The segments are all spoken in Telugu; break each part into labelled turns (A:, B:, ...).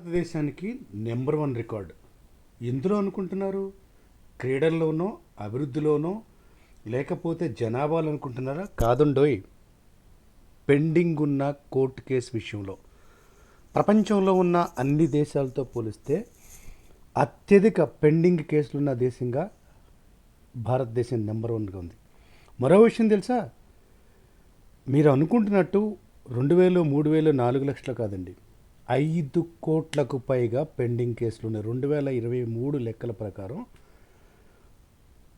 A: భారతదేశానికి నెంబర్ వన్ రికార్డు ఎందులో అనుకుంటున్నారు? క్రీడల్లోనో, అభివృద్ధిలోనో, లేకపోతే జనాభాలో అనుకుంటున్నారా? కాదుండోయ్, పెండింగ్ ఉన్న కోర్టు కేసు విషయంలో ప్రపంచంలో ఉన్న అన్ని దేశాలతో పోలిస్తే అత్యధిక పెండింగ్ కేసులున్న దేశంగా భారతదేశం నెంబర్ వన్గా ఉంది. మరో విషయం తెలుసా? మీరు అనుకుంటున్నట్టు 2000, 3000, 4 లక్షలు కాదండి, 5 కోట్లకు పైగా పెండింగ్ కేసులు ఉన్నాయి. 2023 లెక్కల ప్రకారం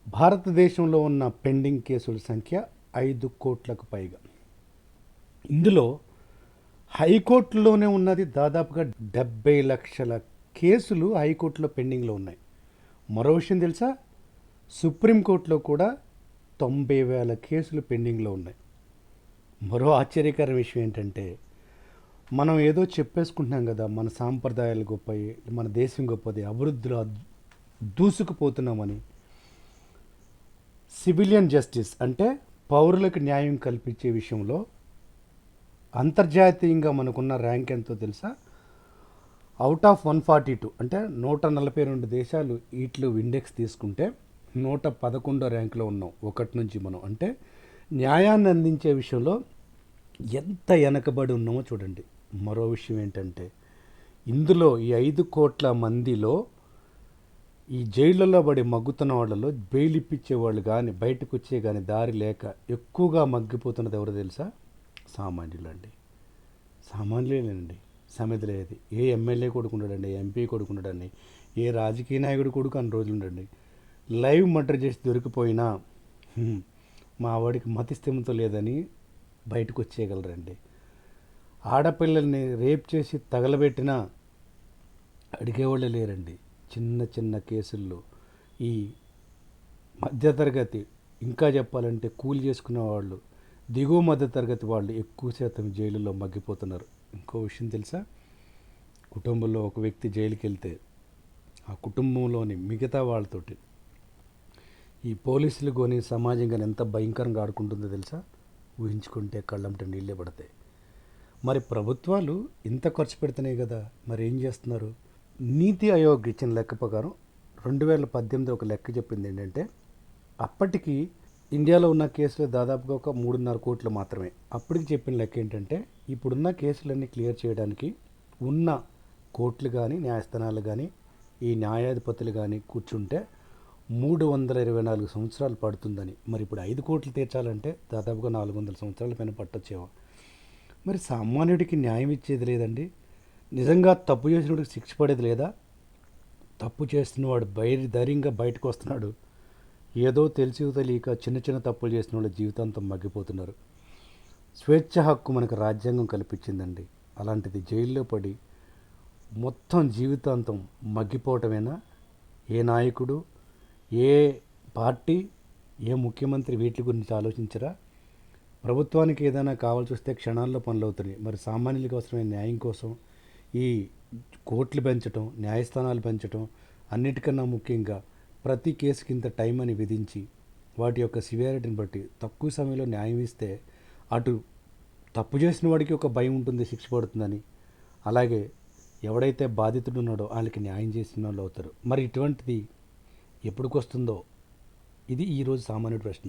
A: భారతదేశంలో ఉన్న పెండింగ్ కేసుల సంఖ్య 5 కోట్లకు పైగా. ఇందులో హైకోర్టులోనే ఉన్నది దాదాపుగా 70 లక్షల కేసులు హైకోర్టులో పెండింగ్లో ఉన్నాయి. మరో విషయం తెలుసా? సుప్రీంకోర్టులో కూడా 90,000 కేసులు పెండింగ్లో ఉన్నాయి. మరో ఆశ్చర్యకర విషయం ఏంటంటే, మనం ఏదో చెప్పేసుకుంటున్నాం కదా, మన సాంప్రదాయాలు గొప్పవి, మన దేశం గొప్పది, అభివృద్ధిలో దూసుకుపోతున్నామని. సివిలియన్ జస్టిస్ అంటే పౌరులకు న్యాయం కల్పించే విషయంలో అంతర్జాతీయంగా మనకున్న ర్యాంక్ ఎంతో తెలుసా? అవుట్ ఆఫ్ 142 అంటే 142 దేశాలు ఈట్లు ఇండెక్స్ తీసుకుంటే 111 ర్యాంకులో ఉన్నాం. ఒకటి నుంచి మనం అంటే న్యాయాన్ని అందించే విషయంలో ఎంత వెనకబడి ఉన్నామో చూడండి. మరో విషయం ఏంటంటే, ఇందులో ఈ 5 కోట్ల మందిలో ఈ జైళ్ళలో పడి మగ్గుతున్న వాళ్ళలో బెయిల్ ఇప్పించే వాళ్ళు కానీ, బయటకు వచ్చే కానీ దారి లేక ఎక్కువగా మగ్గిపోతున్నది ఎవరో తెలుసా? సామాన్యులండి. సామాన్యులేనండి. సమితి లేదు. ఏ ఎమ్మెల్యే కొడుకు ఉండడండి, ఎంపీ కొడుకు ఉండడండి, ఏ రాజకీయ నాయకుడు కొడుకు అన్ని రోజులు ఉండండి. లైవ్ మర్డర్ చేసి దొరికిపోయినా మా వాడికి మతిస్థిమితం లేదని బయటకు వచ్చేయగలరండి. ఆడపిల్లల్ని రేప్ చేసి తగలబెట్టినా అడిగేవాళ్ళే లేరండి. చిన్న చిన్న కేసుల్లో ఈ మధ్యతరగతి, ఇంకా చెప్పాలంటే కూలి చేసుకునే వాళ్ళు, దిగువ మధ్యతరగతి వాళ్ళు ఎక్కువ శాతం జైలులో మగ్గిపోతున్నారు. ఇంకో విషయం తెలుసా? కుటుంబంలో ఒక వ్యక్తి జైలుకి వెళ్తే ఆ కుటుంబంలోని మిగతా వాళ్ళతోటి ఈ పోలీసులు కొని సమాజం కానీ ఎంత భయంకరంగా ఆడుకుంటుందో తెలుసా? ఊహించుకుంటే కళ్ళంటే నీళ్ళే పడతాయి. మరి ప్రభుత్వాలు ఇంత ఖర్చు పెడుతున్నాయి కదా, మరి ఏం చేస్తున్నారు? నీతి ఆయోగ్ ఇచ్చిన లెక్క ప్రకారం 2018 ఒక లెక్క చెప్పింది ఏంటంటే, అప్పటికి ఇండియాలో ఉన్న కేసులు దాదాపుగా ఒక 3.5 కోట్లు మాత్రమే. అప్పటికి చెప్పిన లెక్క ఏంటంటే, ఇప్పుడున్న కేసులన్నీ క్లియర్ చేయడానికి ఉన్న కోర్టులు కానీ, న్యాయస్థానాలు కానీ, ఈ న్యాయాధిపతులు కానీ కూర్చుంటే 324 సంవత్సరాలు పడుతుందని. మరి ఇప్పుడు 5 కోట్లు తీర్చాలంటే దాదాపుగా 400 సంవత్సరాల పైన పట్టొచ్చేవా? మరి సామాన్యుడికి న్యాయం ఇచ్చేది లేదండి. నిజంగా తప్పు చేసినవాడికి శిక్ష పడేది లేదా? తప్పు చేస్తున్నవాడు ధైర్యంగా బయటకు వస్తున్నాడు. ఏదో తెలిసి తెలియక చిన్న చిన్న తప్పులు చేసిన వాళ్ళు జీవితాంతం మగ్గిపోతున్నారు. స్వేచ్ఛ హక్కు మనకు రాజ్యాంగం కల్పించిందండి. అలాంటిది జైల్లో పడి మొత్తం జీవితాంతం మగ్గిపోవటమేనా? ఏ నాయకుడు, ఏ పార్టీ, ఏ ముఖ్యమంత్రి వీటి గురించి ఆలోచించరా? ప్రభుత్వానికి ఏదైనా కావాల్సి వస్తే క్షణాల్లో పనులు అవుతున్నాయి. మరి సామాన్యులకు అవసరమైన న్యాయం కోసం ఈ కోర్టులు పెంచడం, న్యాయస్థానాలు పెంచడం, అన్నిటికన్నా ముఖ్యంగా ప్రతి కేసుకి ఇంత టైం అని విధించి వాటి యొక్క సివియారిటీని బట్టి తక్కువ సమయంలో న్యాయం ఇస్తే అటు తప్పు చేసిన వాడికి ఒక భయం ఉంటుంది, శిక్ష పడుతుందని. అలాగే ఎవడైతే బాధితుడు ఉన్నాడో వాళ్ళకి న్యాయం చేసిన వాళ్ళు అవుతారు. మరి ఇటువంటిది ఎప్పటికొస్తుందో? ఇది ఈరోజు సామాన్యుడి ప్రశ్న.